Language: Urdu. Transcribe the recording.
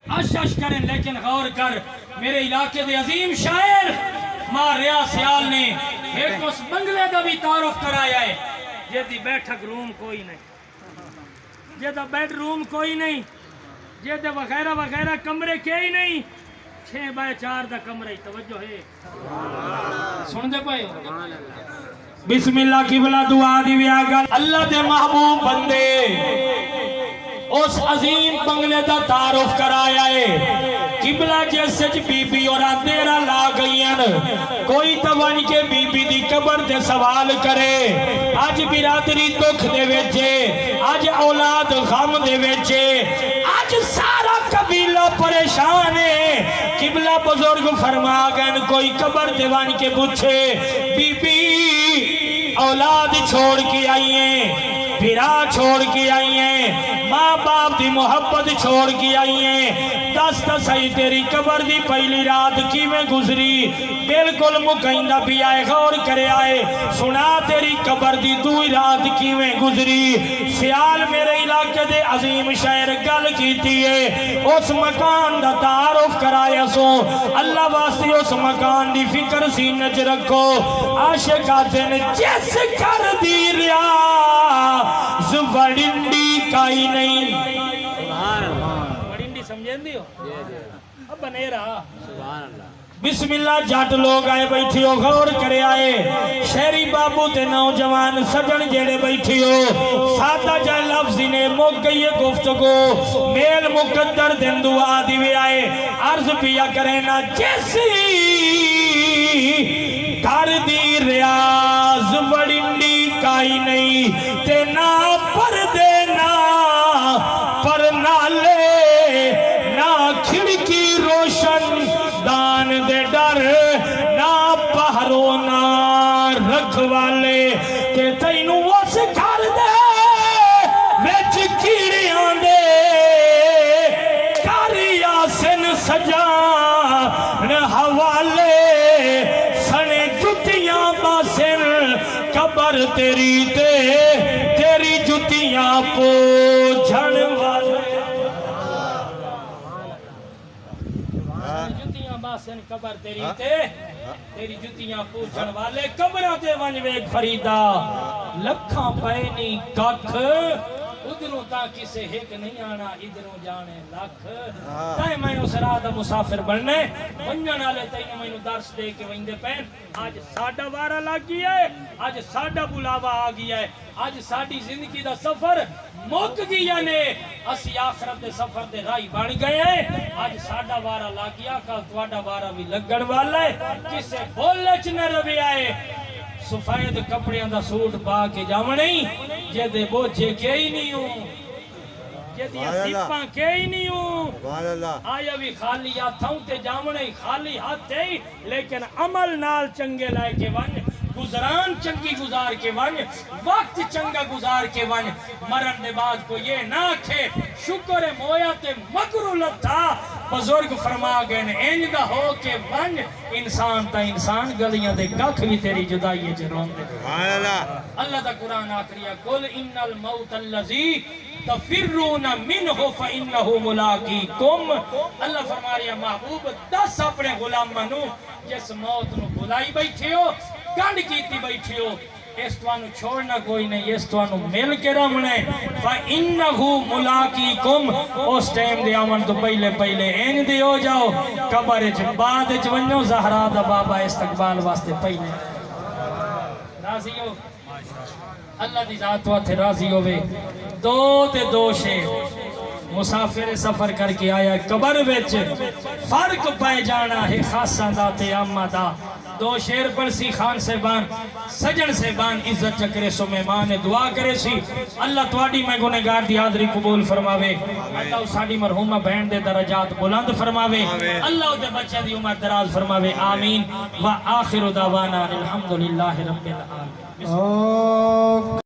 اش کریں لیکن غور کر میرے علاقے دے عظیم شاعر ماریا سیال نے ایک اس بنگلے دا بھی تعارف کرایا ہے جیدی بیٹھک روم کوئی نہیں، جیدہ بیڈ روم کوئی نہیں، جیدہ وغیرہ وغیرہ کمرے کے ہی نہیں، 6x4 دا کمرے ہی توجہ ہے سن دے پائے بسم اللہ کی بلا دعا دی ویا گل اللہ دے محبوب بندے اس عظیم بنگلے دا تعارف کرایا ہے قبلہ جیسے بی بی اور اندھیرا لا گئی ہیں کوئی توان کے بی بی دی قبر دے سوال کرے آج برادری دکھ دے ویچے آج اولاد غم دے ویچے آج سارا قبیلہ پریشان ہے قبلہ بزرگ فرما گئن کوئی قبر دیوان کے پوچھے بی بی اولاد چھوڑ کے آئی ہیں پھرا چھوڑ کے آئی ہیں ماں باپ دی محبت چھوڑ کے آئی ہیں دست صحیح تیری قبر دی پہلی رات کی میں گزری بالکل مکہندہ بھی آئے غور کرے آئے سنا تیری قبر دی دوئی رات کی میں گزری سیال میرے علاقے دے عظیم شاعر گل کیتی ہے اس مکان دا تعارف کرایا سو اللہ واسطے اس مکان دی فکر سینہ چ رکھو عاشق آتے نے جیس کر دی ریاض وڑنڈی کائی نہیں وڑنڈی سمجھیں دیو اب بنے رہا بسم اللہ جاٹ لوگ آئے بیٹھی ہو غور کرے آئے شہری بابو تے نوجوان سجن جیڑے بیٹھی ہو سادہ جائے لفظی نے موک گئی گفتگو میل مقدر دن دعا دیوے آئے عرض پیا کرے نا جیسی کر دی ریاض وڑنڈی کائی نہیں تے نا پر دینا پر نالے نا کھڑکی روشن دان دے ڈر نا پہرو نا رکھ والے کہ تینوں اس گھر دے ویچ کیڑیاں دے کاریا سن سجان حوالے سنے جتیاں باسن قبر تیری تے تیری جتیاں پو جھڑ والے جتیاں باسن قبر تیری تے تیری جتیاں پو جھڑ والے قبرہ تے ونجویک فریدہ لکھاں پینی ککھ ادھروں تا کسے ہک نہیں آنا ادھروں جانے لکھ تائیں میں اس رادہ مسافر بڑھنے ونجن آلے تائیں میں درس دے کے وہندے پین آج ساڑھا وارہ لگ گیا ہے آج ساڑھا بلاوا آگیا ہے آج ساڑھی زندگی دا سفر موک گیا نے اسی آخرت دے سفر دے رائی بن گئے ہیں آج ساڑھا وارہ لگ گیا کل توڑا وارہ بھی لگڑ والا ہے کسے بولے چنے روی آئے سفید کپڑے اندھا سوٹ پا کے جامنی جے دے بوجھے کے ہی نہیں ہوں جے دیا سپاں کے ہی نہیں ہوں آیا بھی خالی ہاتھوں تے جامنی خالی ہاتھ تے ہی لیکن عمل نال چنگے لائے کے ون گزران چنگی گزار کے ون وقت چنگا گزار کے ون مرن دے بعد کو یہ نہ کھے شکر مویا تے مکرو لتا بزرگ فرما گئے اینجدہ ہو کے ون انسان تا انسان گلیاں دے ککھ بھی تیری جدائی جنون دے اللہ تا قرآن آکریا قل ان الموت اللذی تفرون منہو فإنہو ملاقیکم اللہ فرما رہا محبوب 10 اپنے غلام منو جس موت نو بلائی بیٹھے ہو گنڈ کیتی بیٹھے ہو اس توانو چھوڑنا کوئی نہیں اس توانو مل کے رمنے فَإِنَّهُ مُلَاقِيكُمْ اس ٹائم دے آمن تو پہلے پہلے این دی ہو جاؤ قبر بعد ونجو زہرا دا بابا استقبال واسطے پہلے راضی ہو اللہ دی ذات واسطے راضی ہوئے دو تے دو شے مسافر سفر کر کے آیا قبر وچ فرق پائے جانا ہے خاصا دا تے عامہ دا دو شیر پر سی خان صاحبان سجن صاحبان عزت چکرے سو مہمان دعا کرے سی اللہ تواڈی میں گنہگار دی حاضری قبول فرماوے اللہ ساڈی مرحومہ بہن دے درجات بلند فرماوے اللہ دے بچے دی عمر دراز فرماوے آمین وآخر دعوانا الحمدللہ رب العالمین